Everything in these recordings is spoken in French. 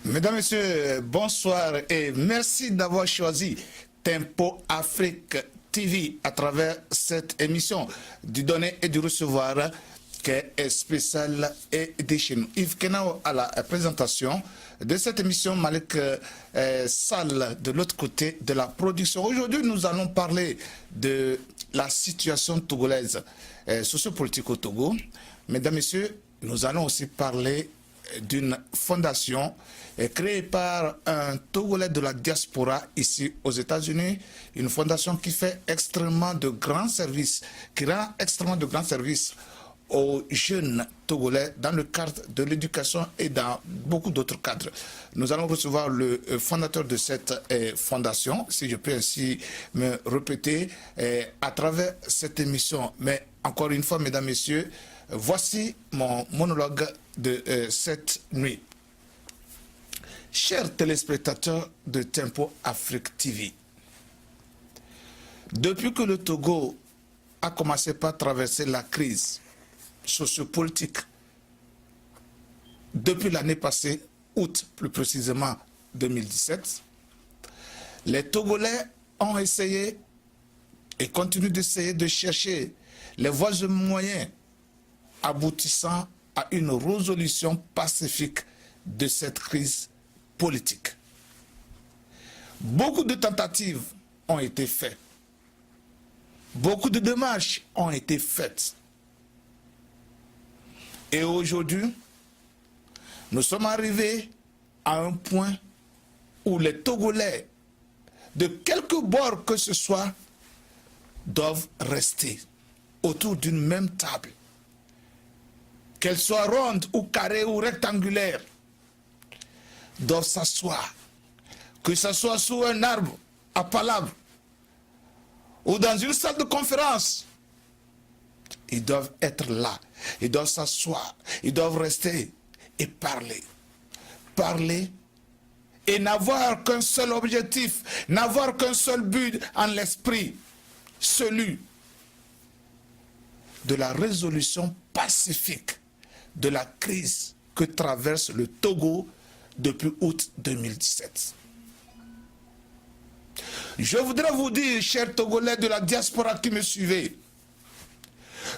Mesdames, Messieurs, bonsoir et merci d'avoir choisi Tempo Afrique TV à travers cette émission du donner et du recevoir qui est spéciale et de chez nous. Yves Kenao à la présentation de cette émission, Malik Sall de l'autre côté de la production. Aujourd'hui, nous allons parler de la situation togolaise sociopolitique au Togo. Mesdames, Messieurs, nous allons aussi parler d'une fondation créée par un Togolais de la diaspora ici aux États-Unis, une fondation qui fait extrêmement de grands services, qui rend extrêmement de grands services aux jeunes Togolais dans le cadre de l'éducation et dans beaucoup d'autres cadres. Nous allons recevoir le fondateur de cette fondation, si je peux ainsi me répéter, à travers cette émission. Mais encore une fois, mesdames, messieurs, voici mon monologue de cette nuit. Chers téléspectateurs de Tempo Afrique TV, depuis que le Togo a commencé par traverser la crise sociopolitique, depuis l'année passée, août plus précisément 2017, les Togolais ont essayé et continuent d'essayer de chercher les voies et moyens aboutissant à une résolution pacifique de cette crise politique. Beaucoup de tentatives ont été faites. Beaucoup de démarches ont été faites. Et aujourd'hui, nous sommes arrivés à un point où les Togolais, de quelque bord que ce soit, doivent rester autour d'une même table. Qu'elle soit ronde ou carrée ou rectangulaire, doivent s'asseoir. Que ce soit sous un arbre à palabre ou dans une salle de conférence, ils doivent être là, ils doivent s'asseoir, ils doivent rester et parler. Parler et n'avoir qu'un seul objectif, n'avoir qu'un seul but en l'esprit, celui de la résolution pacifique de la crise que traverse le Togo depuis août 2017. Je voudrais vous dire, chers Togolais de la diaspora qui me suivez,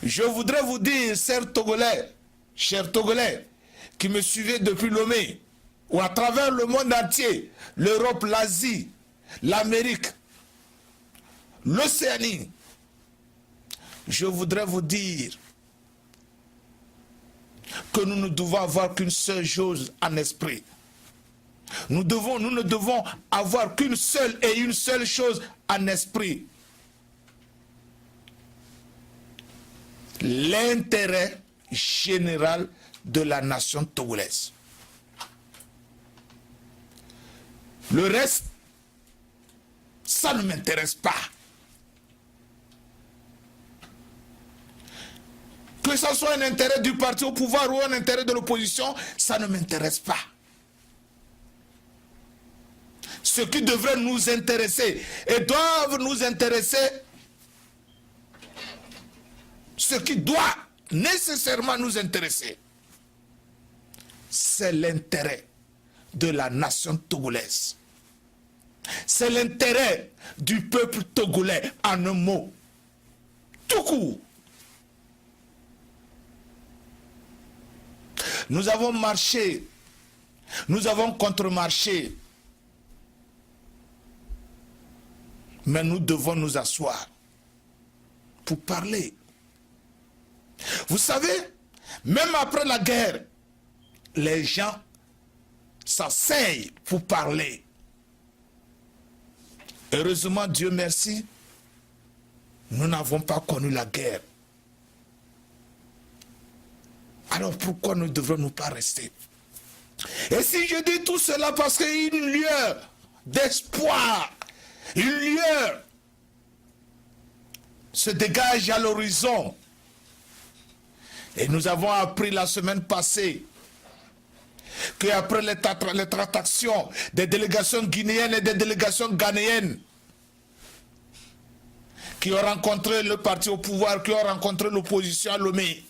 je voudrais vous dire, chers Togolais qui me suivez depuis Lomé, ou à travers le monde entier, l'Europe, l'Asie, l'Amérique, l'Océanie, je voudrais vous dire que nous ne devons avoir qu'une seule chose en esprit. Nous ne devons avoir qu'une seule et une seule chose en esprit. L'intérêt général de la nation togolaise. Le reste, ça ne m'intéresse pas. Que ce soit un intérêt du parti au pouvoir ou un intérêt de l'opposition, ça ne m'intéresse pas. Ce qui devrait nous intéresser et doivent nous intéresser, ce qui doit nécessairement nous intéresser, c'est l'intérêt de la nation togolaise. C'est l'intérêt du peuple togolais en un mot. Tout court. Nous avons marché, nous avons contre-marché, mais nous devons nous asseoir pour parler. Vous savez, même après la guerre, les gens s'asseyent pour parler. Heureusement, Dieu merci, nous n'avons pas connu la guerre. Alors pourquoi ne devrions-nous pas rester? Et si je dis tout cela parce qu'il y a une lueur d'espoir, une lueur se dégage à l'horizon. Et nous avons appris la semaine passée qu'après les tractations des délégations guinéennes et des délégations ghanéennes qui ont rencontré le parti au pouvoir, qui ont rencontré l'opposition à Lomé,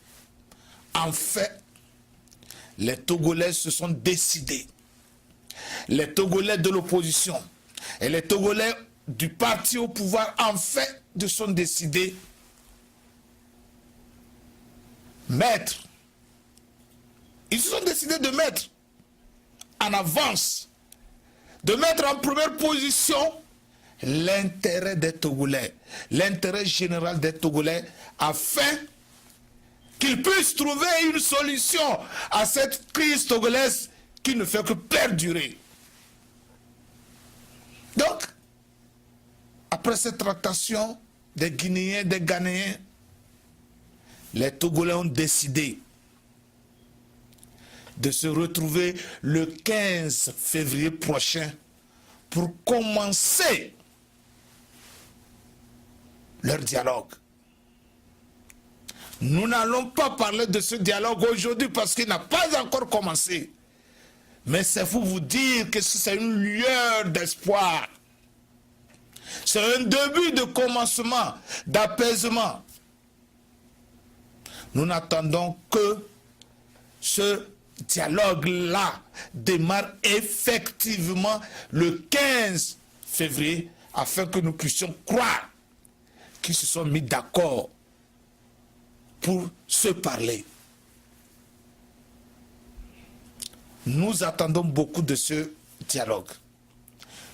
en fait, les Togolais se sont décidés les Togolais de l'opposition et les Togolais du parti au pouvoir, en fait, de sont décidés mettre, ils se sont décidés de mettre en avance, de mettre en première position l'intérêt des Togolais, l'intérêt général des Togolais, afin qu'ils puissent trouver une solution à cette crise togolaise qui ne fait que perdurer. Donc, après cette tractation des Guinéens, des Ghanéens, les Togolais ont décidé de se retrouver le 15 février prochain pour commencer leur dialogue. Nous n'allons pas parler de ce dialogue aujourd'hui parce qu'il n'a pas encore commencé. Mais c'est pour vous dire que c'est une lueur d'espoir. C'est un début de commencement, d'apaisement. Nous n'attendons que ce dialogue-là démarre effectivement le 15 février afin que nous puissions croire qu'ils se sont mis d'accord pour se parler. Nous attendons beaucoup de ce dialogue.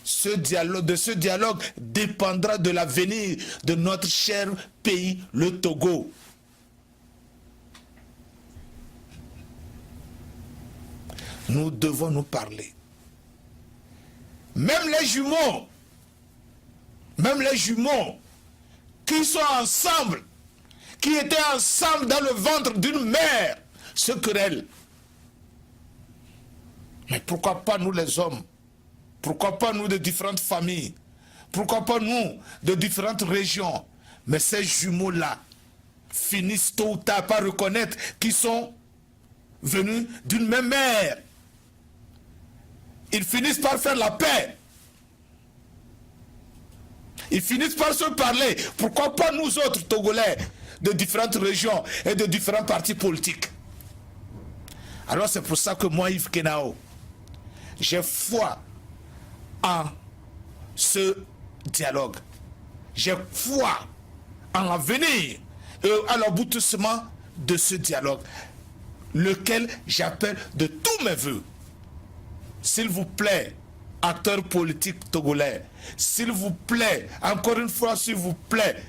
De ce dialogue dépendra de l'avenir de notre cher pays, le Togo. Nous devons nous parler. Même les jumeaux qui sont ensemble, qui étaient ensemble dans le ventre d'une mère, se querellent. Mais pourquoi pas nous les hommes? Pourquoi pas nous de différentes familles? Pourquoi pas nous de différentes régions? Mais ces jumeaux-là finissent tôt ou tard par reconnaître qu'ils sont venus d'une même mère. Ils finissent par faire la paix. Ils finissent par se parler. Pourquoi pas nous autres Togolais de différentes régions et de différents partis politiques? Alors c'est pour ça que moi, Yves Kenao, j'ai foi en ce dialogue. J'ai foi en l'avenir et à l'aboutissement de ce dialogue, lequel j'appelle de tous mes voeux. S'il vous plaît, acteurs politiques togolais, s'il vous plaît, encore une fois, s'il vous plaît,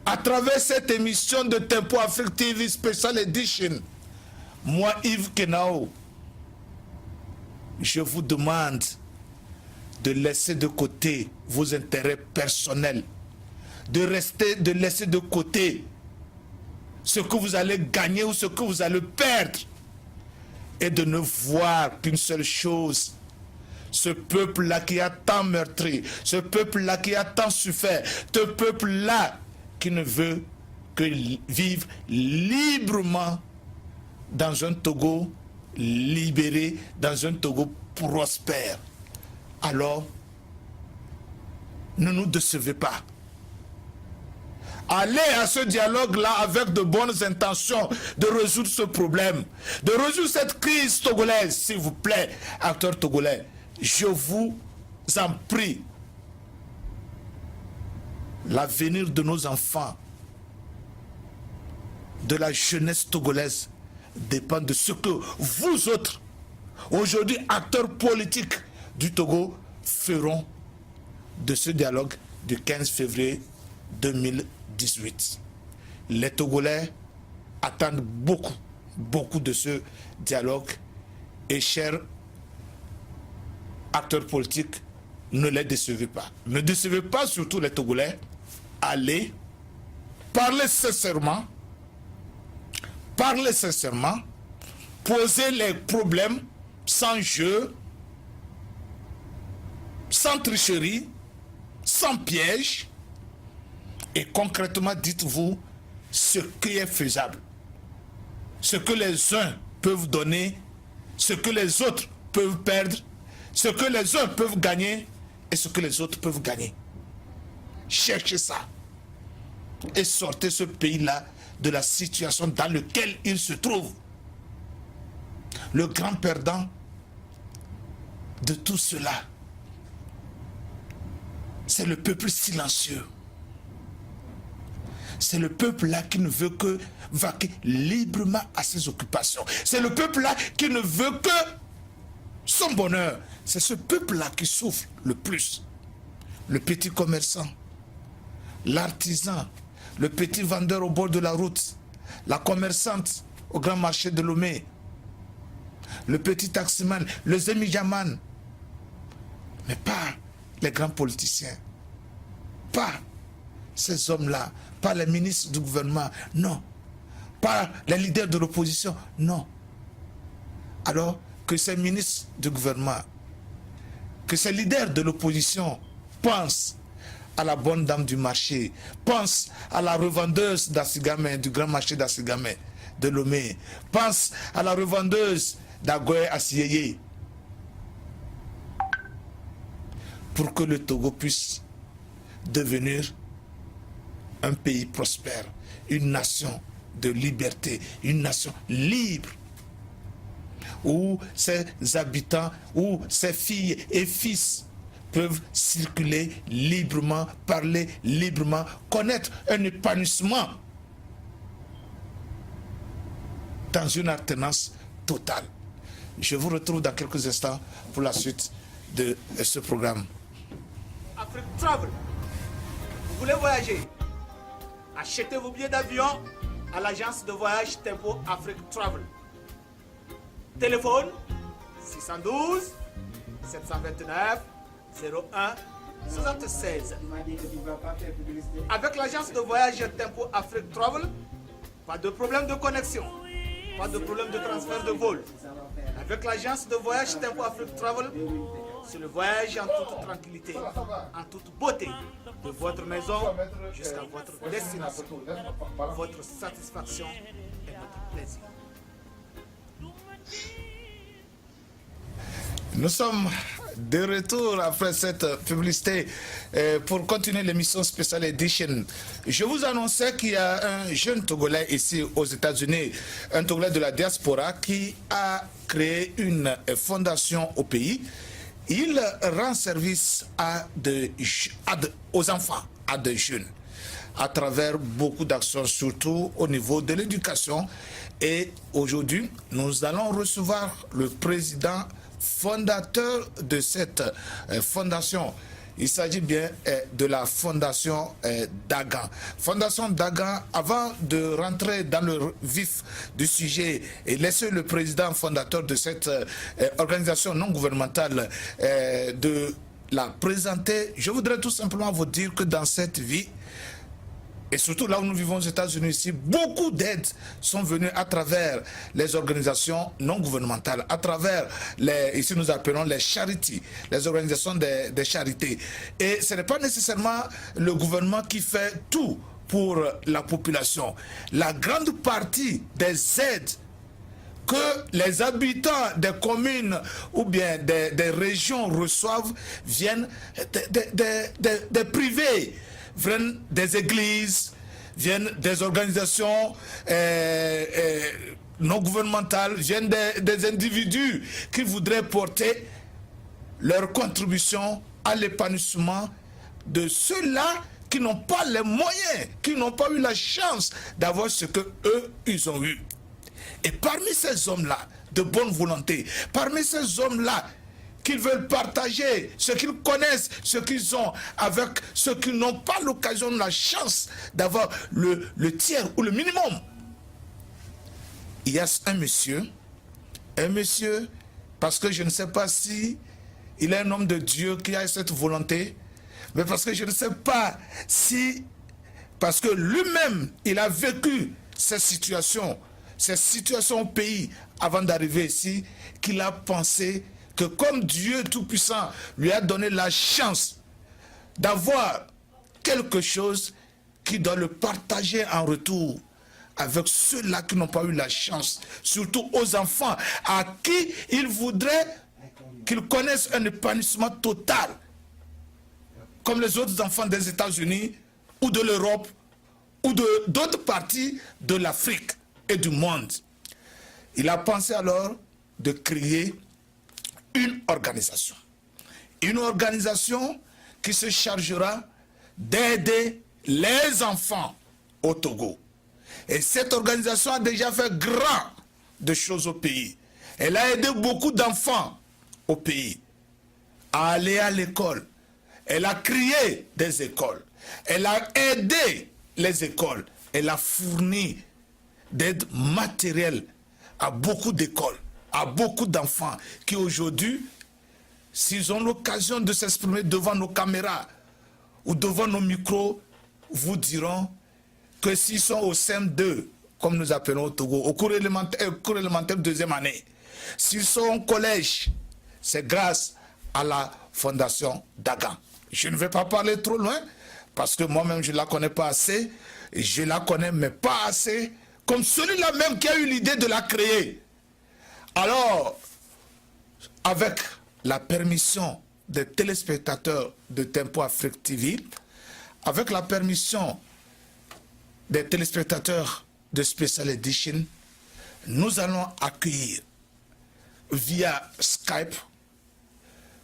à travers cette émission de Tempo Afrique TV Special Edition, moi, Yves Kenao, je vous demande de laisser de côté vos intérêts personnels, de laisser de côté ce que vous allez gagner ou ce que vous allez perdre, et de ne voir qu'une seule chose: ce peuple-là qui a tant meurtri, ce peuple-là qui a tant souffert, ce peuple-là qui ne veut que vivre librement dans un Togo libéré, dans un Togo prospère. Alors, ne nous décevez pas. Allez à ce dialogue-là avec de bonnes intentions de résoudre ce problème, de résoudre cette crise togolaise, s'il vous plaît, acteurs togolais. Je vous en prie. L'avenir de nos enfants, de la jeunesse togolaise, dépend de ce que vous autres, aujourd'hui acteurs politiques du Togo, feront de ce dialogue du 15 février 2018. Les Togolais attendent beaucoup de ce dialogue, et chers acteurs politiques, ne les décevez pas. Ne décevez pas surtout les Togolais. Allez, parlez sincèrement, posez les problèmes sans jeu, sans tricherie, sans piège, et concrètement dites-vous ce qui est faisable, ce que les uns peuvent donner, ce que les autres peuvent perdre, ce que les uns peuvent gagner et ce que les autres peuvent gagner. Cherchez ça et sortez ce pays-là de la situation dans laquelle il se trouve. Le grand perdant, de tout cela, c'est le peuple silencieux. C'est le peuple-là qui ne veut que vaquer librement à ses occupations. C'est le peuple-là qui ne veut que son bonheur. C'est ce peuple-là qui souffre le plus. Le petit commerçant, l'artisan, le petit vendeur au bord de la route, la commerçante au grand marché de Lomé, le petit taximan, le zemijaman, mais pas les grands politiciens, pas ces hommes-là, pas les ministres du gouvernement, non, pas les leaders de l'opposition, non. Alors que ces ministres du gouvernement, que ces leaders de l'opposition pensent à la bonne dame du marché, pensent à la revendeuse d'Asigame, du grand marché d'Asigame, de Lomé, pensent à la revendeuse d'Agoye Asiyeye, pour que le Togo puisse devenir un pays prospère, une nation de liberté, une nation libre, où ses habitants, où ses filles et fils peuvent circuler librement, parler librement, connaître un épanouissement dans une alternance totale. Je vous retrouve dans quelques instants pour la suite de ce programme. Afrique Travel. Vous voulez voyager? Achetez vos billets d'avion à l'agence de voyage Tempo Afrique Travel. Téléphone 612 729 01 76. Avec l'agence de voyage Tempo Afrique Travel, pas de problème de connexion, pas de problème de transfert de vol. Avec l'agence de voyage Tempo Afrique Travel, c'est le voyage en toute tranquillité, en toute beauté, de votre maison jusqu'à votre destination. Votre satisfaction et votre plaisir. Nous sommes de retour après cette publicité pour continuer l'émission Special Edition. Je vous annonçais qu'il y a un jeune Togolais ici aux États-Unis, un Togolais de la diaspora qui a créé une fondation au pays. Il rend service aux enfants, à des jeunes, à travers beaucoup d'actions, surtout au niveau de l'éducation. Et aujourd'hui, nous allons recevoir le président fondateur de cette fondation. Il s'agit bien de la fondation Dagan. Fondation Dagan, avant de rentrer dans le vif du sujet et laisser le président fondateur de cette organisation non gouvernementale de la présenter, je voudrais tout simplement vous dire que dans cette vie, et surtout là où nous vivons aux États-Unis ici, beaucoup d'aides sont venues à travers les organisations non gouvernementales, à travers ici nous appelons les charities, les organisations des charités. Et ce n'est pas nécessairement le gouvernement qui fait tout pour la population. La grande partie des aides que les habitants des communes ou bien des régions reçoivent viennent des privés, viennent des églises, viennent des organisations non gouvernementales, viennent des individus qui voudraient porter leur contribution à l'épanouissement de ceux-là qui n'ont pas les moyens, qui n'ont pas eu la chance d'avoir ce que eux, ils ont eu. Et parmi ces hommes-là, de bonne volonté, parmi ces hommes-là, qu'ils veulent partager ce qu'ils connaissent, ce qu'ils ont, avec ceux qui n'ont pas l'occasion, la chance d'avoir le tiers ou le minimum. Il y a un monsieur, parce que je ne sais pas si il est un homme de Dieu qui a cette volonté, mais parce que je ne sais pas si, parce que lui-même, il a vécu ces situations au pays avant d'arriver ici, qu'il a pensé que comme Dieu Tout-Puissant lui a donné la chance d'avoir quelque chose, qu'il doit le partager en retour avec ceux-là qui n'ont pas eu la chance, surtout aux enfants à qui il voudrait qu'ils connaissent un épanouissement total, comme les autres enfants des États-Unis ou de l'Europe ou d'autres parties de l'Afrique et du monde. Il a pensé alors de créer une organisation. Une organisation qui se chargera d'aider les enfants au Togo. Et cette organisation a déjà fait grand de choses au pays. Elle a aidé beaucoup d'enfants au pays à aller à l'école. Elle a créé des écoles. Elle a aidé les écoles. Elle a fourni d'aide matérielle à beaucoup d'écoles, à beaucoup d'enfants qui aujourd'hui, s'ils ont l'occasion de s'exprimer devant nos caméras ou devant nos micros, vous diront que s'ils sont au CM2, comme nous appelons au Togo, au cours élémentaire deuxième année, s'ils sont au collège, c'est grâce à la Fondation Dagan. Je ne vais pas parler trop loin, parce que moi-même je ne la connais pas assez, je la connais mais pas assez, comme celui-là même qui a eu l'idée de la créer. Alors, avec la permission des téléspectateurs de Tempo Afrique TV, avec la permission des téléspectateurs de Special Edition, nous allons accueillir via Skype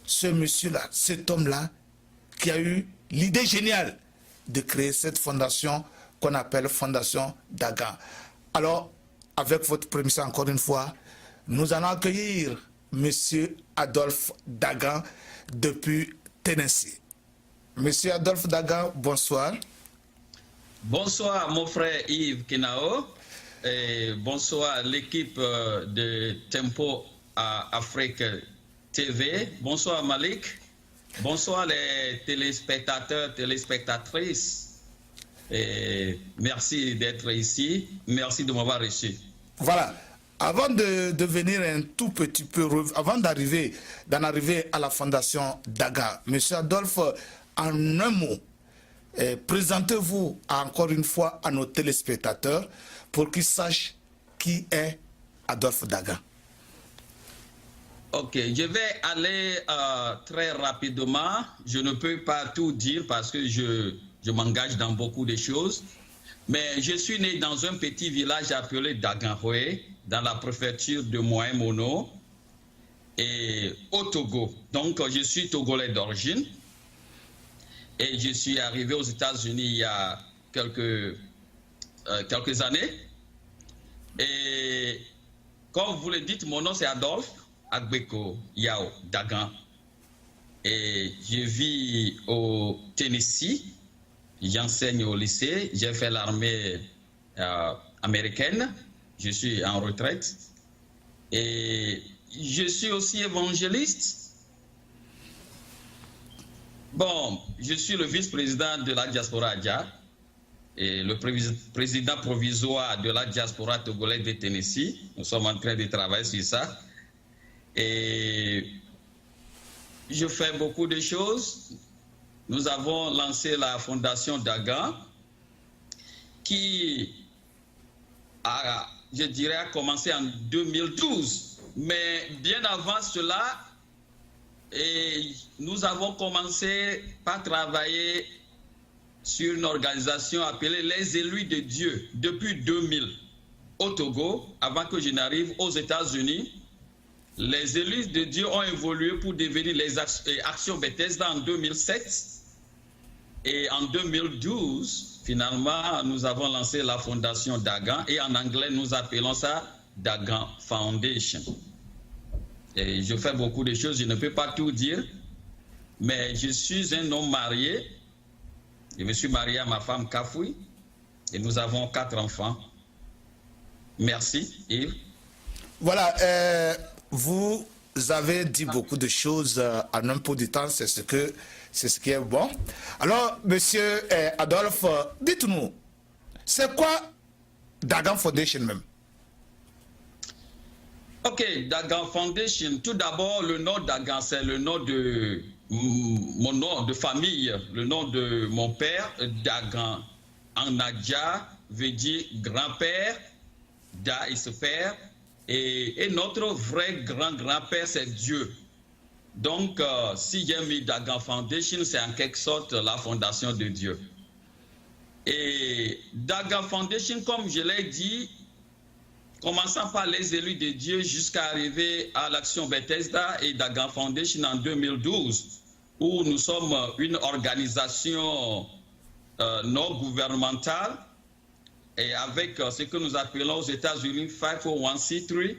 ce monsieur-là, cet homme-là, qui a eu l'idée géniale de créer cette fondation qu'on appelle Fondation Dagan. Alors, avec votre permission encore une fois, nous allons accueillir monsieur Adolphe Dagan depuis Tennessee. Monsieur Adolphe Dagan, bonsoir. Bonsoir mon frère Yves Kenao, et bonsoir l'équipe de Tempo Afrique TV, bonsoir Malik, bonsoir les téléspectateurs, téléspectatrices, et merci d'être ici, merci de m'avoir reçu. Voilà, avant de venir un tout petit peu, avant d'en arriver à la Fondation Dagan, monsieur Adolphe, en un mot, présentez-vous encore une fois à nos téléspectateurs pour qu'ils sachent qui est Adolphe Dagan. Ok, je vais aller très rapidement. Je ne peux pas tout dire parce que je m'engage dans beaucoup de choses. Mais je suis né dans un petit village appelé Daganhoé, dans la préfecture de Moyen-Mono, et au Togo. Donc, je suis togolais d'origine. Et je suis arrivé aux États-Unis il y a quelques années. Et comme vous le dites, mon nom c'est Adolphe Agbeko Yao Dagan. Et je vis au Tennessee. J'enseigne au lycée. J'ai fait l'armée américaine. Je suis en retraite. Et je suis aussi évangéliste. Bon, je suis le vice-président de la diaspora Adja et le président provisoire de la diaspora togolaise de Tennessee. Nous sommes en train de travailler sur ça. Et je fais beaucoup de choses. Nous avons lancé la Fondation Dagan qui a, je dirais, a commencé en 2012. Mais bien avant cela, et nous avons commencé par travailler sur une organisation appelée les élus de Dieu depuis 2000 au Togo, avant que je n'arrive aux États-Unis. Les élus de Dieu ont évolué pour devenir les Actions Bethesda en 2007. Et en 2012, finalement, nous avons lancé la Fondation Dagan et en anglais, nous appelons ça Dagan Foundation. Et je fais beaucoup de choses, je ne peux pas tout dire, mais je suis un homme marié. Je me suis marié à ma femme Kafoui et nous avons 4 enfants. Merci, Yves. Voilà, vous avez dit beaucoup de choses en un peu de temps, c'est ce qui est bon. Alors, monsieur Adolphe, dites-nous, c'est quoi Dagan Foundation même? Ok, Dagan Foundation. Tout d'abord, le nom Dagan, c'est le nom de mon nom de famille, le nom de mon père, Dagan. En Adja veut dire grand-père, Da et ce père, et notre vrai grand-grand-père, c'est Dieu. Donc, si j'ai mis Dagan Foundation, c'est en quelque sorte la fondation de Dieu. Et Dagan Foundation, comme je l'ai dit, commençant par les élus de Dieu jusqu'à arriver à l'Action Bethesda et Dagan Foundation en 2012, où nous sommes une organisation non gouvernementale et avec ce que nous appelons aux États-Unis 501c3,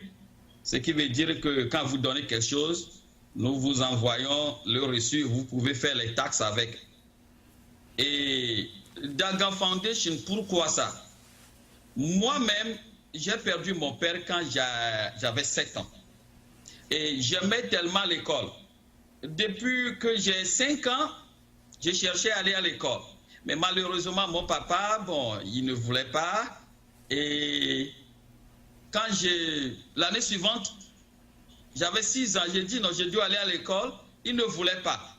ce qui veut dire que quand vous donnez quelque chose, nous vous envoyons le reçu, vous pouvez faire les taxes avec. Et Dagan Foundation, pourquoi ça? Moi-même, j'ai perdu mon père quand j'avais 7 ans. Et j'aimais tellement l'école. Depuis que j'ai 5 ans, j'ai cherché à aller à l'école. Mais malheureusement, mon papa, bon, il ne voulait pas. Et quand l'année suivante, j'avais 6 ans, j'ai dit non, je dois aller à l'école. Il ne voulait pas.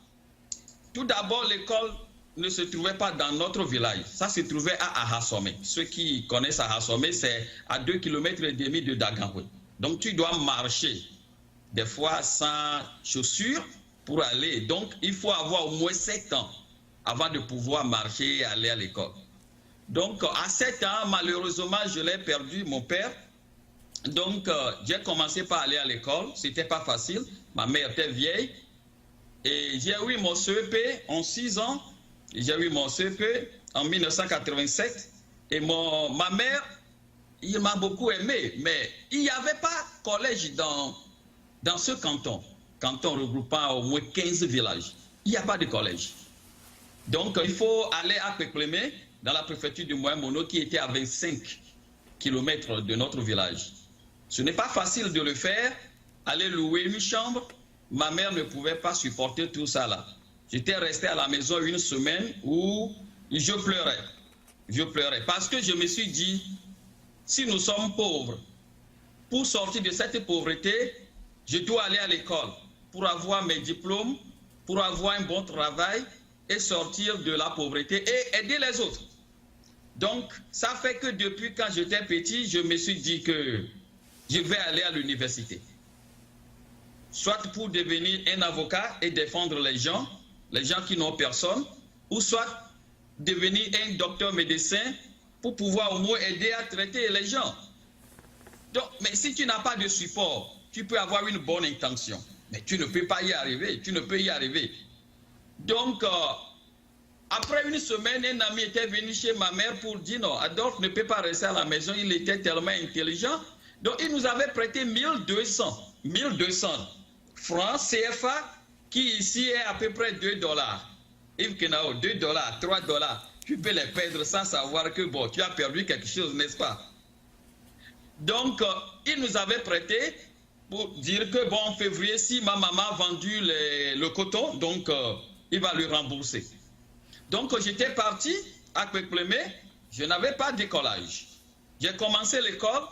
Tout d'abord, l'école ne se trouvait pas dans notre village. Ça se trouvait à Ahasomé. Ceux qui connaissent Ahasomé, c'est à 2,5 km de Daganhoué. Donc tu dois marcher, des fois sans chaussures, pour aller. Donc il faut avoir au moins 7 ans avant de pouvoir marcher et aller à l'école. Donc à 7 ans, malheureusement, je l'ai perdu, mon père. Donc j'ai commencé par aller à l'école. C'était pas facile. Ma mère était vieille. Et j'ai eu mon CEP en 6 ans. J'ai eu mon CEP en 1987 et ma mère, il m'a beaucoup aimé, mais il n'y avait pas collège dans ce canton regroupant au moins 15 villages. Il n'y a pas de collège. Donc il faut aller à Peklemé, dans la préfecture du Moyen-Mono, qui était à 25 km de notre village. Ce n'est pas facile de le faire, aller louer une chambre. Ma mère ne pouvait pas supporter tout ça là. J'étais resté à la maison une semaine où je pleurais. Je pleurais parce que je me suis dit, si nous sommes pauvres, pour sortir de cette pauvreté, je dois aller à l'école pour avoir mes diplômes, pour avoir un bon travail et sortir de la pauvreté et aider les autres. Donc, ça fait que depuis quand j'étais petit, je me suis dit que je vais aller à l'université. Soit pour devenir un avocat et défendre les gens qui n'ont personne, ou soit devenir un docteur médecin pour pouvoir au moins aider à traiter les gens. Donc, mais si tu n'as pas de support, tu peux avoir une bonne intention, mais tu ne peux pas y arriver, tu ne peux y arriver. Donc, après une semaine, un ami était venu chez ma mère pour dire non, Adolphe ne peut pas rester à la maison, il était tellement intelligent. Donc, il nous avait prêté 1200 francs CFA, qui ici est à peu près $2. Yves Kenao, $2, $3, tu peux les perdre sans savoir que bon, tu as perdu quelque chose, n'est-ce pas? Donc, il nous avait prêté pour dire que bon, en février, si ma maman a vendu le coton, donc il va lui rembourser. Donc, j'étais parti à Kwekpleme, je n'avais pas de collège. J'ai commencé l'école,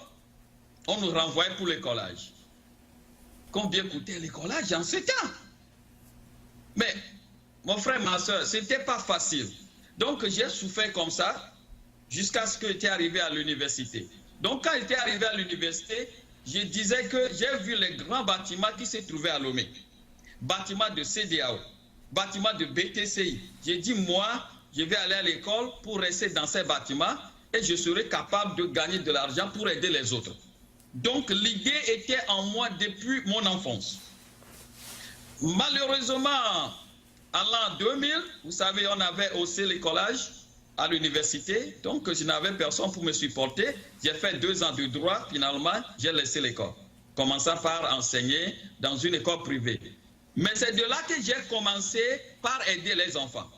on nous renvoyait pour le collège. Combien coûtait le collège en ce temps? Mais, mon frère, ma soeur, ce n'était pas facile. Donc, j'ai souffert comme ça jusqu'à ce que j'étais arrivé à l'université. Donc, quand j'étais arrivé à l'université, je disais que j'ai vu les grands bâtiments qui se trouvaient à Lomé. Bâtiments de CDAO, bâtiments de BTCI. J'ai dit, moi, je vais aller à l'école pour rester dans ces bâtiments et je serai capable de gagner de l'argent pour aider les autres. Donc, l'idée était en moi depuis mon enfance. Malheureusement, en l'an 2000, vous savez, on avait haussé les collages à l'université, donc je n'avais personne pour me supporter. J'ai fait 2 ans de droit, finalement, j'ai laissé l'école, commençant par enseigner dans une école privée. Mais c'est de là que j'ai commencé par aider les enfants.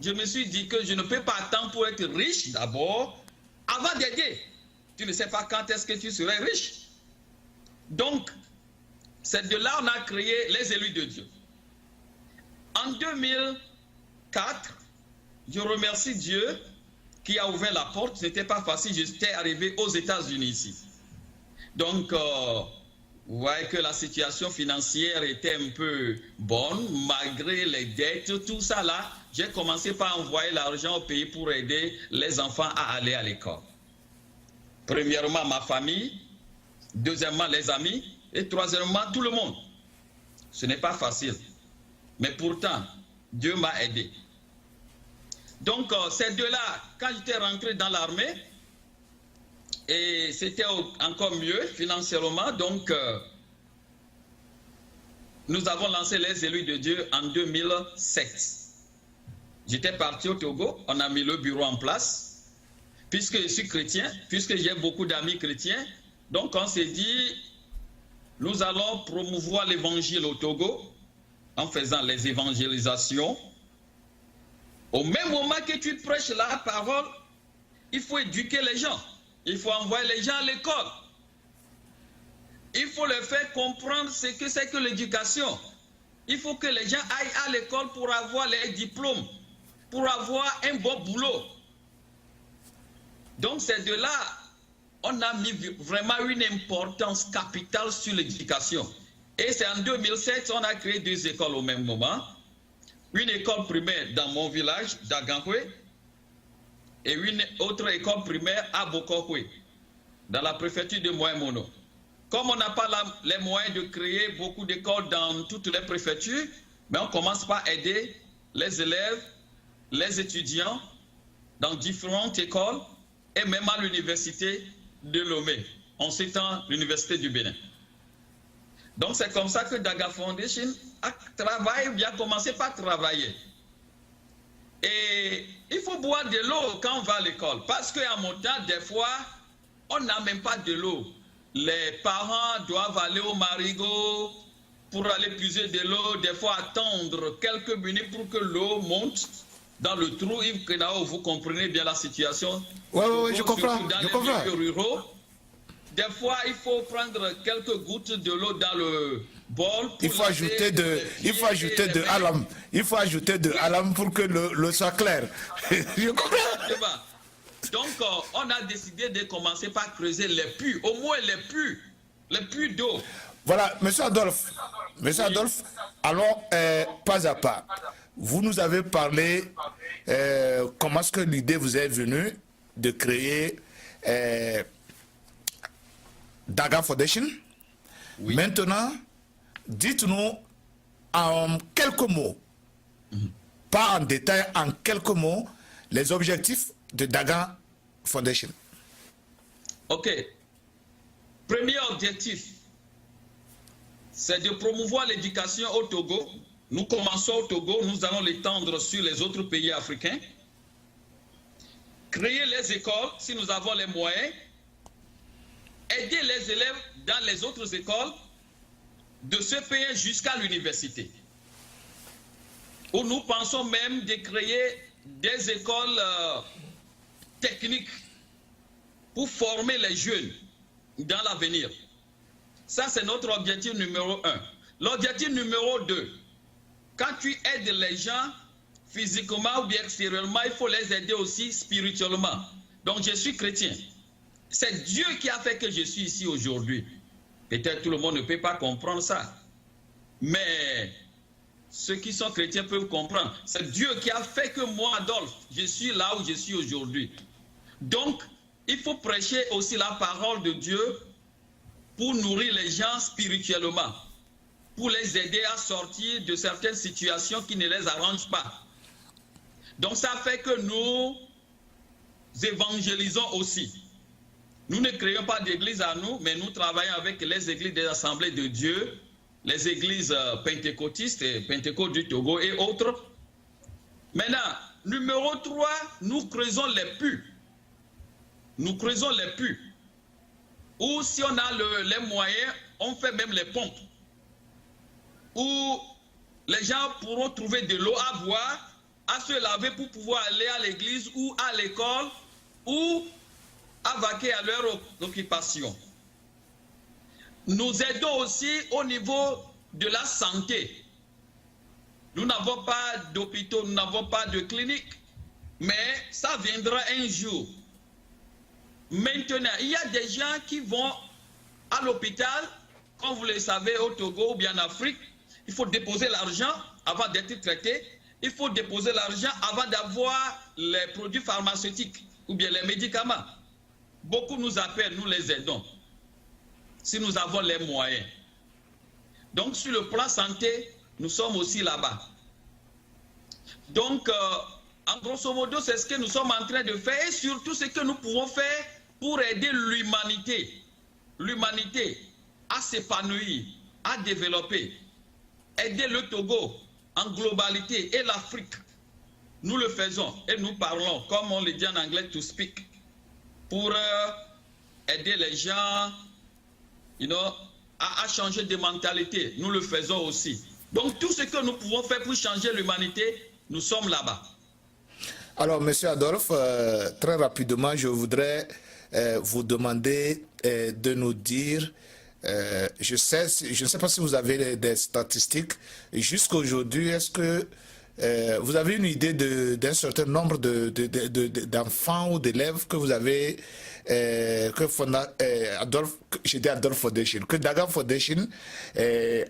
Je me suis dit que je ne peux pas attendre pour être riche d'abord, avant d'aider. Tu ne sais pas quand est-ce que tu serais riche. Donc, c'est de là qu'on a créé les élus de Dieu. En 2004, je remercie Dieu qui a ouvert la porte. Ce n'était pas facile, j'étais arrivé aux États-Unis ici. Donc, vous voyez que la situation financière était un peu bonne, malgré les dettes, tout ça là. J'ai commencé par envoyer l'argent au pays pour aider les enfants à aller à l'école. Premièrement, ma famille. Deuxièmement, les amis. Et troisièmement, tout le monde. Ce n'est pas facile. Mais pourtant, Dieu m'a aidé. Donc, c'est de là, quand j'étais rentré dans l'armée, et c'était encore mieux financièrement. Donc, nous avons lancé les élus de Dieu en 2007. J'étais parti au Togo, on a mis le bureau en place. Puisque je suis chrétien, puisque j'ai beaucoup d'amis chrétiens, donc on s'est dit, nous allons promouvoir l'évangile au Togo en faisant les évangélisations. Au même moment que tu prêches la parole, il faut éduquer les gens. Il faut envoyer les gens à l'école. Il faut leur faire comprendre ce que c'est que l'éducation. Il faut que les gens aillent à l'école pour avoir les diplômes, pour avoir un bon boulot. Donc c'est de là, on a mis vraiment une importance capitale sur l'éducation. Et c'est en 2007, on a créé 2 écoles au même moment. Une école primaire dans mon village, d'Agankwe, et une autre école primaire à Bokokwe, dans la préfecture de Moyen-Mono. Comme on n'a pas les moyens de créer beaucoup d'écoles dans toutes les préfectures, mais on commence par aider les élèves, les étudiants dans différentes écoles et même à l'université de Lomé, en ce temps l'université du Bénin. Donc c'est comme ça que Daga Foundation a travaillé, ou bien commencé par travailler. Et il faut boire de l'eau quand on va à l'école, parce qu'à mon temps, des fois, on n'a même pas de l'eau. Les parents doivent aller au marigot pour aller puiser de l'eau, des fois attendre quelques minutes pour que l'eau monte dans le trou. Yves Kenao, vous comprenez bien la situation. Oui, je comprends. Dans les milieux ruraux, des fois, il faut prendre quelques gouttes de l'eau dans le bol. Il faut ajouter de alam. Il faut ajouter de alam pour que l'eau soit claire. Je comprends. Donc, on a décidé de commencer par creuser les puits, au moins les puits d'eau. Voilà, Monsieur Adolphe, alors, pas à pas, vous nous avez parlé comment est-ce que l'idée vous est venue de créer Daga Foundation. Oui. Maintenant, dites-nous en quelques mots, pas en détail, en quelques mots, les objectifs de Daga Foundation. Ok. Premier objectif, c'est de promouvoir l'éducation au Togo. Nous commençons au Togo, nous allons l'étendre sur les autres pays africains. Créer les écoles, si nous avons les moyens. Aider les élèves dans les autres écoles de se payer jusqu'à l'université. Où nous pensons même de créer des écoles techniques pour former les jeunes dans l'avenir. Ça, c'est notre objectif numéro 1. L'objectif numéro 2, quand tu aides les gens physiquement ou bien extérieurement, il faut les aider aussi spirituellement. Donc, je suis chrétien. C'est Dieu qui a fait que je suis ici aujourd'hui. Peut-être tout le monde ne peut pas comprendre ça. Mais ceux qui sont chrétiens peuvent comprendre. C'est Dieu qui a fait que moi, Adolphe, je suis là où je suis aujourd'hui. Donc, il faut prêcher aussi la parole de Dieu pour nourrir les gens spirituellement, pour les aider à sortir de certaines situations qui ne les arrangent pas. Donc, ça fait que nous évangélisons aussi. Nous ne créons pas d'église à nous, mais nous travaillons avec les églises des assemblées de Dieu, les églises pentecôtistes, Pentecôte du Togo et autres. Maintenant, numéro 3, nous creusons les puits. Nous creusons les puits. Ou si on a les moyens, on fait même les pompes. Où les gens pourront trouver de l'eau à boire, à se laver pour pouvoir aller à l'église ou à l'école, ou à vaquer à leur occupation. Nous aidons aussi au niveau de la santé. Nous n'avons pas d'hôpitaux, nous n'avons pas de clinique, mais ça viendra un jour. Maintenant, il y a des gens qui vont à l'hôpital, comme vous le savez, au Togo ou bien en Afrique, il faut déposer l'argent avant d'être traité, il faut déposer l'argent avant d'avoir les produits pharmaceutiques ou bien les médicaments. Beaucoup nous appellent, nous les aidons, si nous avons les moyens. Donc, sur le plan santé, nous sommes aussi là-bas. Donc, en grosso modo, c'est ce que nous sommes en train de faire et surtout ce que nous pouvons faire pour aider l'humanité à s'épanouir, à développer, aider le Togo en globalité et l'Afrique. Nous le faisons et nous parlons, comme on le dit en anglais, to speak, pour aider les gens, à changer de mentalité. Nous le faisons aussi. Donc tout ce que nous pouvons faire pour changer l'humanité, nous sommes là-bas. Alors, Monsieur Adolphe, très rapidement, je voudrais vous demander de nous dire, je ne sais pas si vous avez des statistiques, jusqu'à aujourd'hui, est-ce que vous avez une idée d'un certain nombre d'enfants ou d'élèves que vous avez, que Adolphe Foundation, que Daga Foundation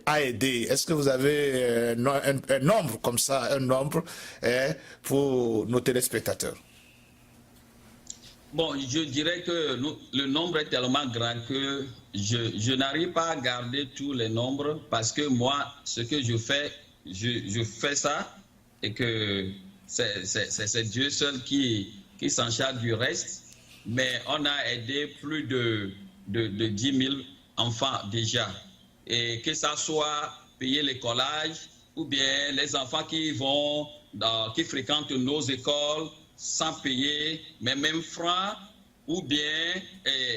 a aidé? Est-ce que vous avez un nombre comme ça, un nombre pour nos téléspectateurs? Bon, je dirais que le nombre est tellement grand que je n'arrive pas à garder tous les nombres parce que moi, ce que je fais ça et que c'est Dieu seul qui s'en charge du reste. Mais on a aidé plus de 10 000 enfants déjà. Et que ça soit payer les collages ou bien les enfants qui fréquentent nos écoles sans payer, mais même francs, ou bien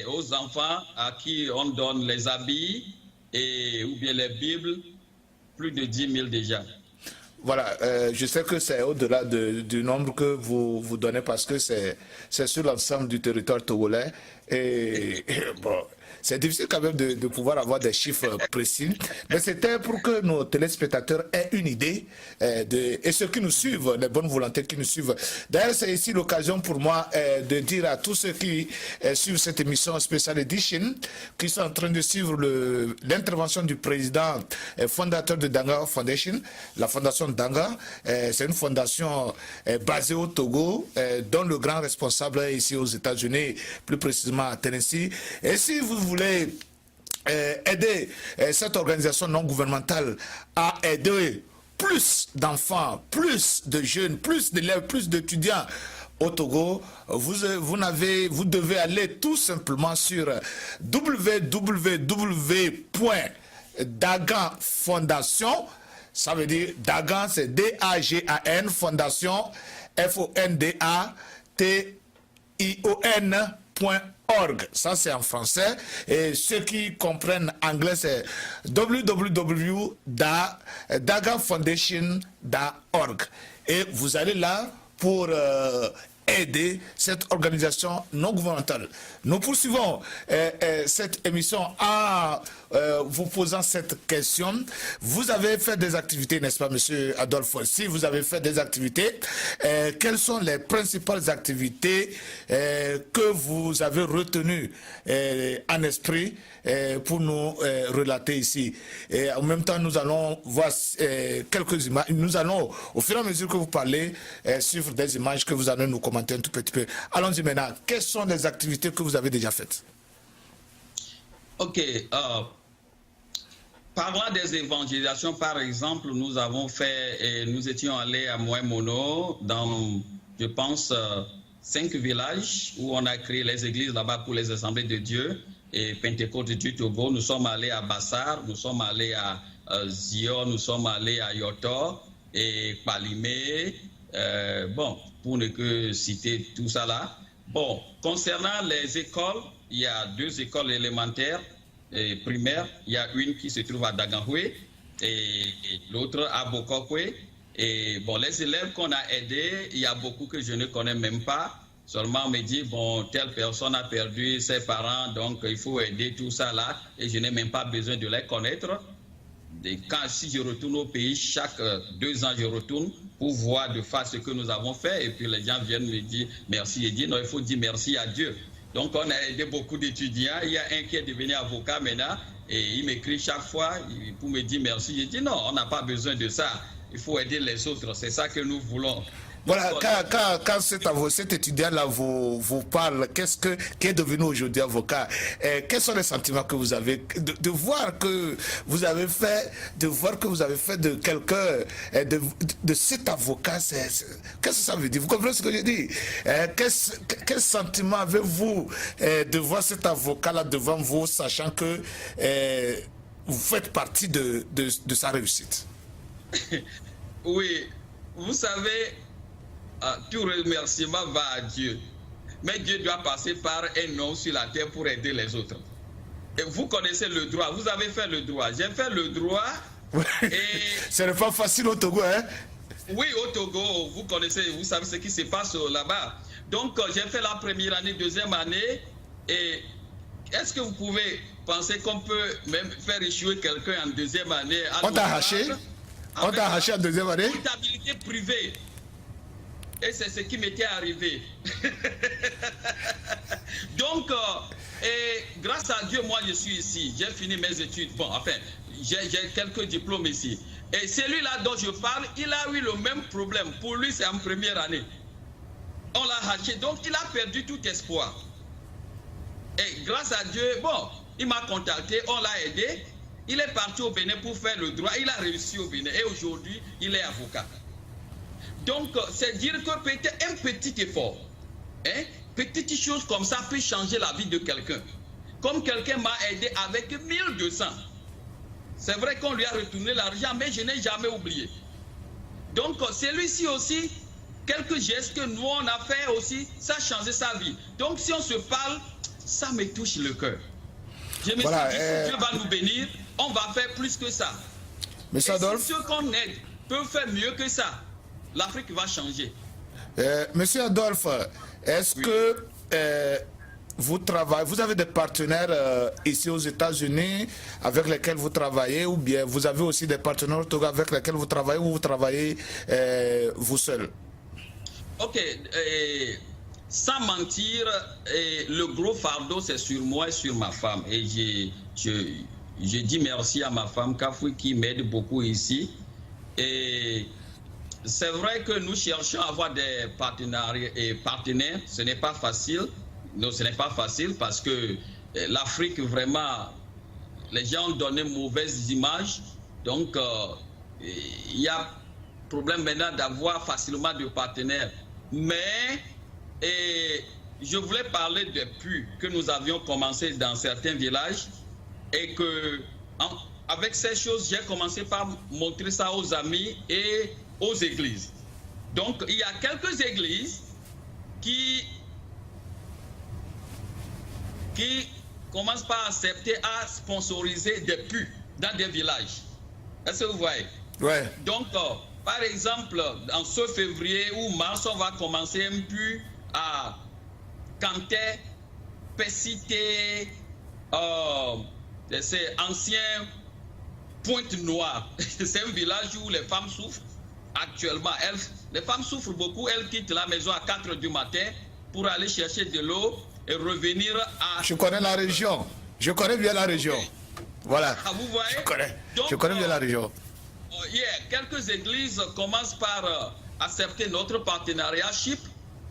aux enfants à qui on donne les habits ou bien les Bibles, plus de 10 000 déjà. Voilà, je sais que c'est au-delà du nombre que vous donnez parce que c'est sur l'ensemble du territoire togolais. Et bon, c'est difficile quand même de pouvoir avoir des chiffres précis. Mais c'était pour que nos téléspectateurs aient une idée et ceux qui nous suivent, les bonnes volontés qui nous suivent. D'ailleurs, c'est ici l'occasion pour moi de dire à tous ceux qui suivent cette émission Special Edition, qui sont en train de suivre l'intervention du président fondateur de Danga Foundation, la fondation Danga. C'est une fondation basée au Togo, dont le grand responsable est ici aux États-Unis, plus précisément à Tennessee. Et si vous voulez aider cette organisation non gouvernementale à aider plus d'enfants, plus de jeunes, plus d'élèves, plus d'étudiants au Togo, vous devez aller tout simplement sur www.dagan-fondation. Ça veut dire Dagan, c'est D-A-G-A-N, Fondation, F-O-N-D-A-T-I-O-N.org. Ça, c'est en français. Et ceux qui comprennent anglais, c'est www.daganfoundation.org. Et vous allez là pour aider cette organisation non gouvernementale. Nous poursuivons cette émission en vous posant cette question. Vous avez fait des activités, n'est-ce pas, Monsieur Adolphe? Si vous avez fait des activités, quelles sont les principales activités que vous avez retenues en esprit pour nous relater ici? Et en même temps, nous allons voir quelques images. Nous allons, au fur et à mesure que vous parlez, suivre des images que vous allez nous commenter un tout petit peu. Allons-y maintenant. Quelles sont les activités que vous avez déjà faites? Ok. Parlant des évangélisations, par exemple, nous avons fait, nous étions allés à Moimono, dans, je pense, 5 villages où on a créé les églises là-bas pour les assemblées de Dieu et Pentecôte du Togo. Nous sommes allés à Bassar, nous sommes allés à Zio, nous sommes allés à Yoto et Palimé. Bon, pour ne que citer tout ça là. Bon, concernant les écoles, il y a 2 écoles élémentaires et primaires. Il y a une qui se trouve à Daganhoué et l'autre à Bokokwe. Et bon, les élèves qu'on a aidés, il y a beaucoup que je ne connais même pas. Seulement on me dit, bon, telle personne a perdu ses parents, donc il faut aider tout ça là. Et je n'ai même pas besoin de les connaître. Si je retourne au pays, chaque 2 ans, je retourne pour voir de face ce que nous avons fait. Et puis les gens viennent me dire merci. Et dire non, il faut dire merci à Dieu. Donc on a aidé beaucoup d'étudiants. Il y a un qui est devenu avocat maintenant. Et il m'écrit chaque fois pour me dire merci. Je dis non, on n'a pas besoin de ça. Il faut aider les autres. C'est ça que nous voulons. Voilà, quand cet étudiant-là vous parle, qui est devenu aujourd'hui avocat, quels sont les sentiments que vous avez de voir que vous avez fait, de quelqu'un, de cet avocat, qu'est-ce que ça veut dire? Vous comprenez ce que je dis? Quel sentiment avez-vous de voir cet avocat-là devant vous, sachant que vous faites partie de sa réussite? Oui, vous savez, tout remerciement va à Dieu. Mais Dieu doit passer par un homme sur la terre pour aider les autres. Et vous connaissez le droit, vous avez fait le droit. J'ai fait le droit. Et... Ce n'est pas facile au Togo, hein? Oui, au Togo, vous connaissez, vous savez ce qui se passe là-bas. Donc, j'ai fait la première année, deuxième année. Et est-ce que vous pouvez penser qu'on peut même faire échouer quelqu'un en deuxième année? On t'a haché? On t'a haché en deuxième année? Comptabilité privée. Et c'est ce qui m'était arrivé. Donc, grâce à Dieu, moi je suis ici. J'ai fini mes études. Bon, enfin, j'ai quelques diplômes ici. Et celui-là dont je parle, il a eu le même problème. Pour lui, c'est en première année. On l'a haché. Donc, il a perdu tout espoir. Et grâce à Dieu, bon, il m'a contacté, on l'a aidé. Il est parti au Bénin pour faire le droit. Il a réussi au Bénin. Et aujourd'hui, il est avocat. Donc, c'est dire que peut-être un petit effort, hein, petite chose comme ça peut changer la vie de quelqu'un. Comme quelqu'un m'a aidé avec 1200. C'est vrai qu'on lui a retourné l'argent, mais je n'ai jamais oublié. Donc, celui-ci aussi, quelques gestes que nous on a fait aussi, ça a changé sa vie. Donc, si on se parle, ça me touche le cœur. Je me suis dit, si Dieu va nous bénir, on va faire plus que ça. Monsieur Adolphe, si ceux qu'on aide peuvent faire mieux que ça, l'Afrique va changer. Monsieur Adolphe, est-ce que vous avez des partenaires ici aux États-Unis avec lesquels vous travaillez, ou bien vous avez aussi des partenaires au Togo avec lesquels vous travaillez, ou vous travaillez vous seul? Ok, sans mentir, le gros fardeau c'est sur moi et sur ma femme. Et je dis merci à ma femme Kafoui qui m'aide beaucoup ici. Et c'est vrai que nous cherchons à avoir des partenaires. Ce n'est pas facile. Non, ce n'est pas facile parce que l'Afrique, vraiment, les gens ont donné mauvaise image. Donc, il y a problème maintenant d'avoir facilement de partenaires. Mais je voulais parler des puits que nous avions commencé dans certains villages et que, avec ces choses, j'ai commencé par montrer ça aux amis et aux églises. Donc, il y a quelques églises qui commencent par accepter à sponsoriser des puits dans des villages. Est-ce que vous voyez? Ouais. Donc, par exemple, en ce février ou mars, on va commencer un puits à Kanté, Pessité, c'est ancien Pointe-Noire. C'est un village où les femmes souffrent. Actuellement, les femmes souffrent beaucoup. Elles quittent la maison à 4 h du matin pour aller chercher de l'eau et revenir à... Je connais la région. Je connais bien la région. Okay. Voilà. Ah, vous voyez? Je connais bien la région. Quelques églises commencent par accepter notre partenariat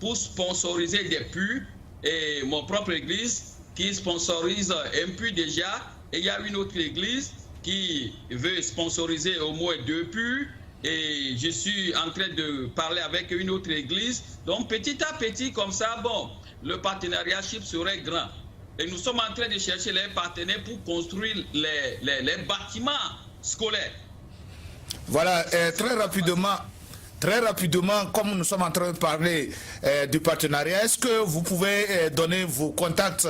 pour sponsoriser des puits. Et mon propre église qui sponsorise un puits déjà. Et il y a une autre église qui veut sponsoriser au moins 2 puits. Et je suis en train de parler avec une autre église. Donc petit à petit, comme ça, bon, le partenariat serait grand. Et nous sommes en train de chercher les partenaires pour construire les bâtiments scolaires. Voilà, très rapidement, comme nous sommes en train de parler du partenariat, est-ce que vous pouvez donner vos contacts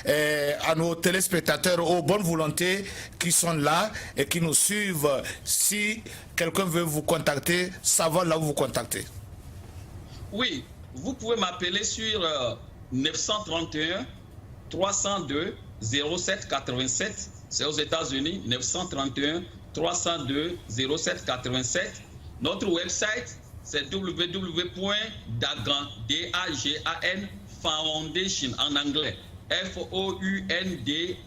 à nos téléspectateurs, aux bonnes volontés qui sont là et qui nous suivent? Si quelqu'un veut vous contacter, savoir là où vous contacter. Oui, vous pouvez m'appeler sur 931 302 07 87. C'est aux États-Unis, 931 302 07 87. Notre website, c'est www.dagan, D-A-G-A-N, Foundation en anglais. F-O-U-N-D-A-T-I-O-N,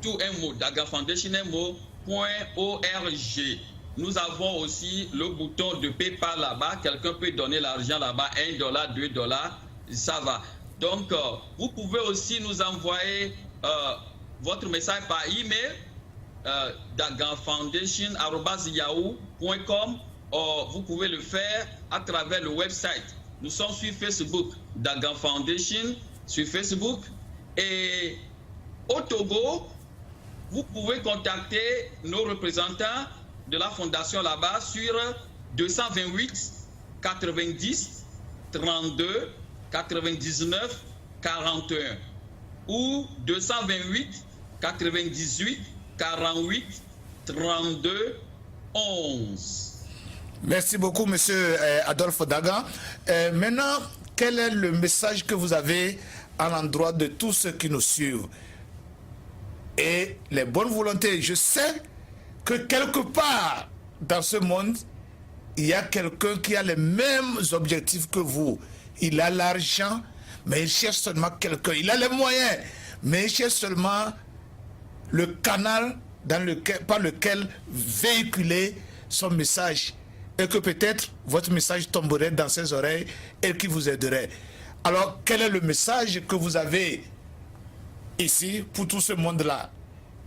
tout un mot, Dagan Foundation, un mot, .org. nous avons aussi le bouton de PayPal là-bas. Quelqu'un peut donner l'argent là-bas, $1, $2, ça va. Donc, vous pouvez aussi nous envoyer votre message par email, daganfoundation@yahoo.com. Vous pouvez le faire à travers le website. Nous sommes sur Facebook, Dagan Foundation, sur Facebook. Et au Togo, vous pouvez contacter nos représentants de la fondation là-bas sur 228 90 32 99 41 ou 228 98 48 32 11. Merci beaucoup, monsieur Adolphe Dagan. Maintenant, quel est le message que vous avez à l'endroit de tous ceux qui nous suivent et les bonnes volontés? Je sais que quelque part dans ce monde, il y a quelqu'un qui a les mêmes objectifs que vous. Il a l'argent, mais il cherche seulement quelqu'un. Il a les moyens, mais il cherche seulement le canal par lequel véhiculer son message. Et que peut-être votre message tomberait dans ses oreilles et qui vous aiderait. Alors, quel est le message que vous avez ici pour tout ce monde-là,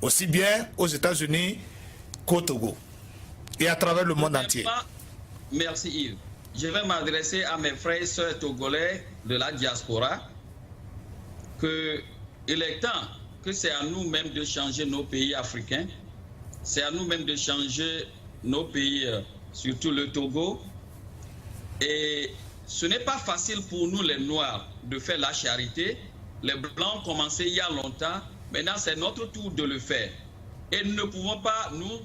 aussi bien aux États-Unis qu'au Togo et à travers le monde entier? Merci Yves. Je vais m'adresser à mes frères et sœurs togolais de la diaspora qu'il est temps que c'est à nous-mêmes de changer nos pays africains, c'est à nous-mêmes de changer nos pays, surtout le Togo. Et ce n'est pas facile pour nous les Noirs de faire la charité. Les Blancs ont commencé il y a longtemps, maintenant c'est notre tour de le faire. Et nous ne pouvons pas nous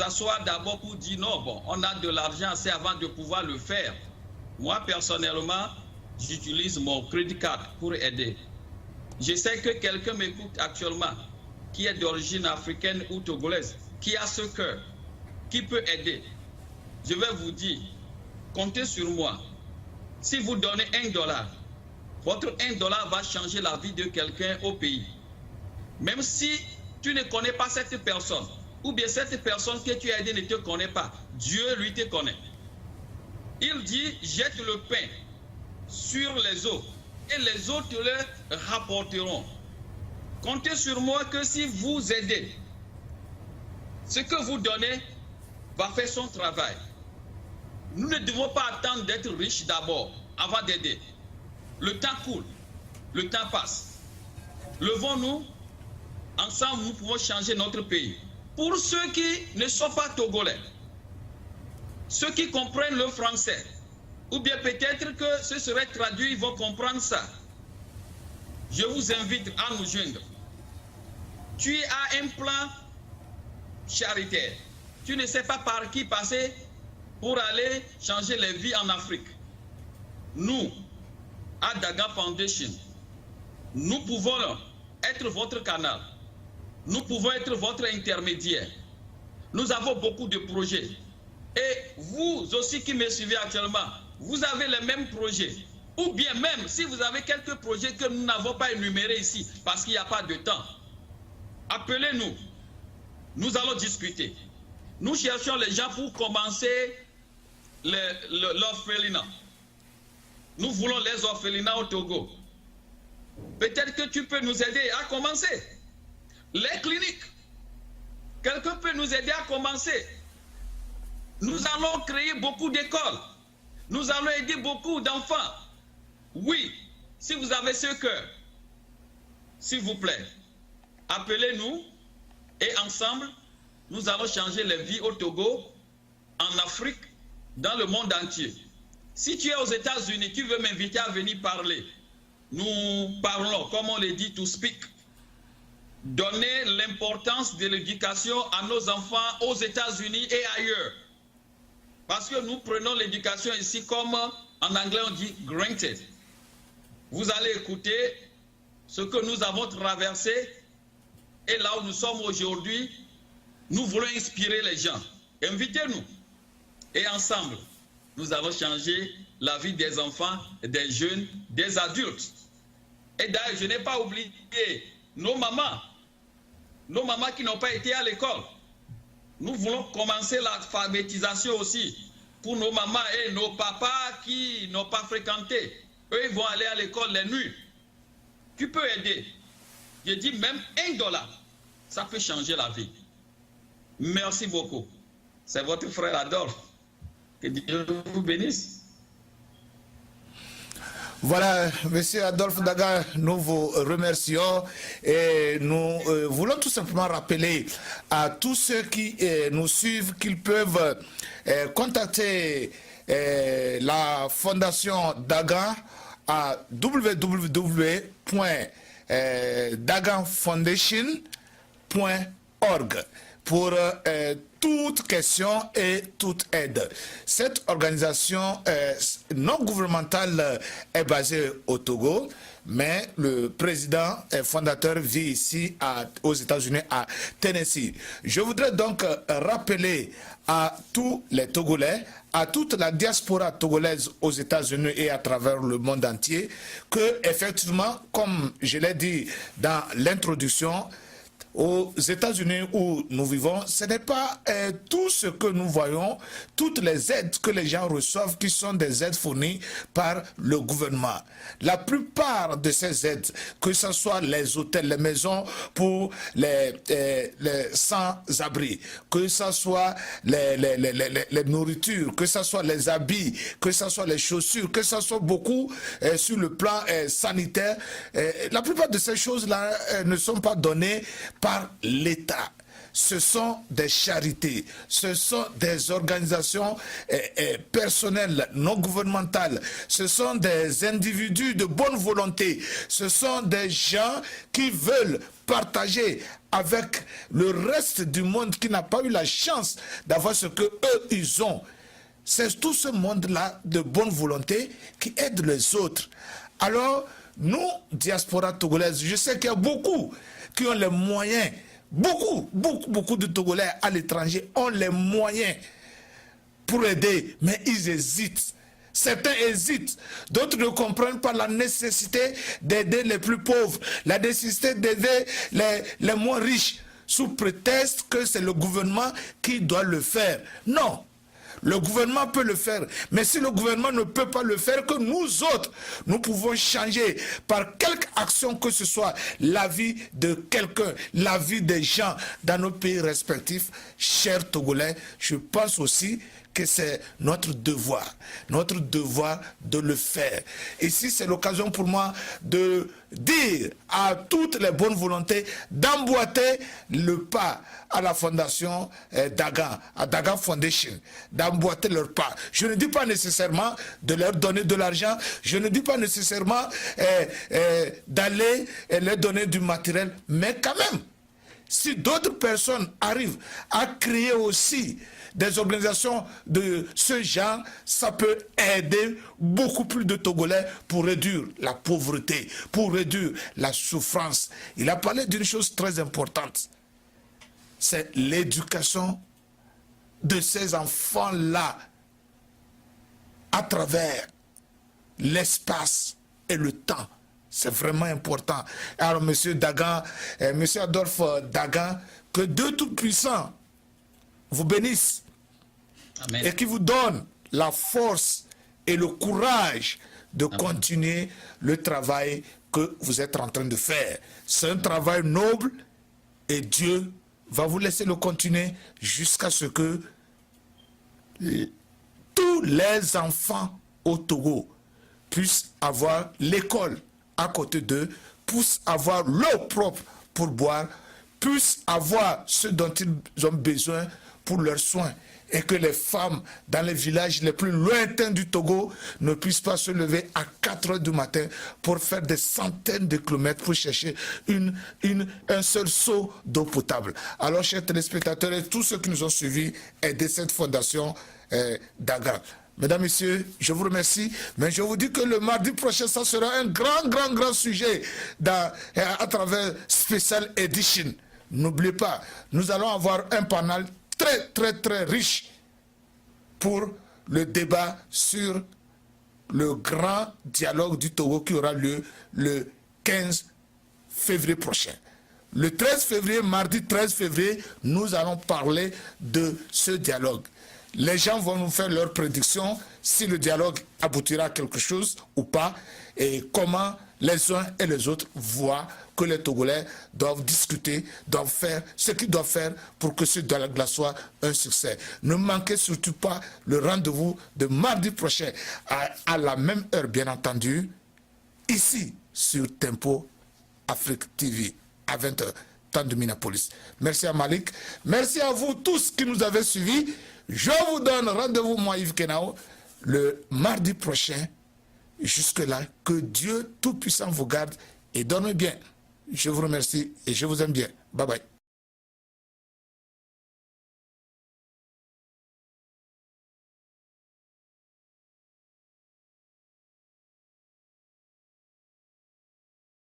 asseoir d'abord pour dire non, bon, on a de l'argent assez avant de pouvoir le faire. Moi personnellement, j'utilise mon credit card pour aider. Je sais que quelqu'un m'écoute actuellement qui est d'origine africaine ou togolaise, qui a ce cœur, qui peut aider. Je vais vous dire, comptez sur moi. Si vous donnez $1, votre $1 va changer la vie de quelqu'un au pays. Même si tu ne connais pas cette personne, ou bien cette personne que tu as aidée ne te connaît pas, Dieu lui te connaît. Il dit, jette le pain sur les eaux, et les eaux te le rapporteront. Comptez sur moi que si vous aidez, ce que vous donnez va faire son travail. Nous ne devons pas attendre d'être riches d'abord, avant d'aider. Le temps coule, le temps passe. Levons-nous, ensemble nous pouvons changer notre pays. Pour ceux qui ne sont pas togolais, ceux qui comprennent le français, ou bien peut-être que ce serait traduit, ils vont comprendre ça. Je vous invite à nous joindre. Tu as un plan charitaire. Tu ne sais pas par qui passer pour aller changer les vies en Afrique. Nous, à Dagan Foundation, nous pouvons être votre canal. Nous pouvons être votre intermédiaire. Nous avons beaucoup de projets. Et vous aussi qui me suivez actuellement, vous avez les mêmes projets. Ou bien même si vous avez quelques projets que nous n'avons pas énumérés ici, parce qu'il n'y a pas de temps, appelez-nous. Nous allons discuter. Nous cherchons les gens pour commencer l'orphelinat. Nous voulons les orphelinats au Togo. Peut-être que tu peux nous aider à commencer. Les cliniques. Quelqu'un peut nous aider à commencer. Nous allons créer beaucoup d'écoles. Nous allons aider beaucoup d'enfants. Oui, si vous avez ce cœur, s'il vous plaît, appelez-nous et ensemble, nous allons changer les vies au Togo, en Afrique, dans le monde entier. Si tu es aux États-Unis, tu veux m'inviter à venir parler. Nous parlons, comme on le dit, to speak. Donner l'importance de l'éducation à nos enfants aux États-Unis et ailleurs. Parce que nous prenons l'éducation ici comme, en anglais on dit, granted. Vous allez écouter ce que nous avons traversé et là où nous sommes aujourd'hui, nous voulons inspirer les gens. Invitez-nous. Et ensemble, nous allons changer la vie des enfants, des jeunes, des adultes. Et d'ailleurs, je n'ai pas oublié nos mamans qui n'ont pas été à l'école. Nous voulons commencer l'alphabétisation aussi pour nos mamans et nos papas qui n'ont pas fréquenté. Eux, ils vont aller à l'école les nuits. Qui peut aider? Je dis même $1, ça peut changer la vie. Merci beaucoup. C'est votre frère Adolphe. Que Dieu vous bénisse. Voilà, Monsieur Adolphe Daga, nous vous remercions et nous voulons tout simplement rappeler à tous ceux qui nous suivent qu'ils peuvent contacter la Fondation Daga à www.daganfoundation.org pour toute question et toute aide. Cette organisation non gouvernementale est basée au Togo, mais le président et fondateur vit ici aux États-Unis, à Tennessee. Je voudrais donc rappeler à tous les Togolais, à toute la diaspora togolaise aux États-Unis et à travers le monde entier, que effectivement, comme je l'ai dit dans l'introduction, aux États-Unis où nous vivons, ce n'est pas tout ce que nous voyons, toutes les aides que les gens reçoivent qui sont des aides fournies par le gouvernement. La plupart de ces aides, que ce soit les hôtels, les maisons pour les sans-abri, que ce soit les nourritures, que ce soit les habits, que ce soit les chaussures, que ce soit beaucoup sur le plan sanitaire, la plupart de ces choses-là ne sont pas données par l'État. Ce sont des charités, ce sont des organisations personnelles, non gouvernementales, ce sont des individus de bonne volonté, ce sont des gens qui veulent partager avec le reste du monde qui n'a pas eu la chance d'avoir ce que eux ils ont. C'est tout ce monde-là de bonne volonté qui aide les autres. Alors, nous, diaspora togolaise, je sais qu'il y a beaucoup qui ont les moyens, beaucoup de Togolais à l'étranger ont les moyens pour aider, mais ils hésitent. Certains hésitent, d'autres ne comprennent pas la nécessité d'aider les plus pauvres, la nécessité d'aider les moins riches, sous prétexte que c'est le gouvernement qui doit le faire. Non. Le gouvernement peut le faire, mais si le gouvernement ne peut pas le faire, que nous autres, nous pouvons changer par quelque action que ce soit la vie de quelqu'un, la vie des gens dans nos pays respectifs. Chers Togolais, je pense aussi que c'est notre devoir de le faire. Ici, c'est l'occasion pour moi de dire à toutes les bonnes volontés d'emboîter le pas à la fondation Daga, à Daga Foundation, d'emboîter leur pas. Je ne dis pas nécessairement de leur donner de l'argent, je ne dis pas nécessairement d'aller leur donner du matériel, mais quand même, si d'autres personnes arrivent à créer aussi des organisations de ce genre, ça peut aider beaucoup plus de Togolais pour réduire la pauvreté, pour réduire la souffrance. Il a parlé d'une chose très importante, c'est l'éducation de ces enfants-là à travers l'espace et le temps. C'est vraiment important. Alors, monsieur Dagan, monsieur Adolphe Dagan, que Dieu Tout-Puissant vous bénisse. Amen. Et qui vous donne la force et le courage de Amen. Continuer le travail que vous êtes en train de faire. C'est un travail noble et Dieu va vous laisser le continuer jusqu'à ce que tous les enfants au Togo puissent avoir l'école à côté d'eux, puissent avoir l'eau propre pour boire, puissent avoir ce dont ils ont besoin pour leurs soins, et que les femmes dans les villages les plus lointains du Togo ne puissent pas se lever à 4 heures du matin pour faire des centaines de kilomètres pour chercher un seul seau d'eau potable. Alors, chers téléspectateurs et tous ceux qui nous ont suivis, aidez cette fondation Daga. Mesdames, Messieurs, je vous remercie, mais je vous dis que le mardi prochain, ça sera un grand sujet à travers Special Edition. N'oubliez pas, nous allons avoir un panel très riche pour le débat sur le grand dialogue du Togo qui aura lieu le 15 février prochain. Le 13 février, mardi 13 février, nous allons parler de ce dialogue. Les gens vont nous faire leurs prédictions si le dialogue aboutira à quelque chose ou pas et comment les uns et les autres voient que les Togolais doivent discuter, doivent faire ce qu'ils doivent faire pour que ce dialogue-là soit un succès. Ne manquez surtout pas le rendez-vous de mardi prochain à la même heure, bien entendu, ici sur Tempo Afrique TV à 20h, temps de Minneapolis. Merci à Malik. Merci à vous tous qui nous avez suivis. Je vous donne rendez-vous, moi Yves Kenao, le mardi prochain. Jusque-là, que Dieu Tout-Puissant vous garde et donne bien. Je vous remercie et je vous aime bien. Bye bye.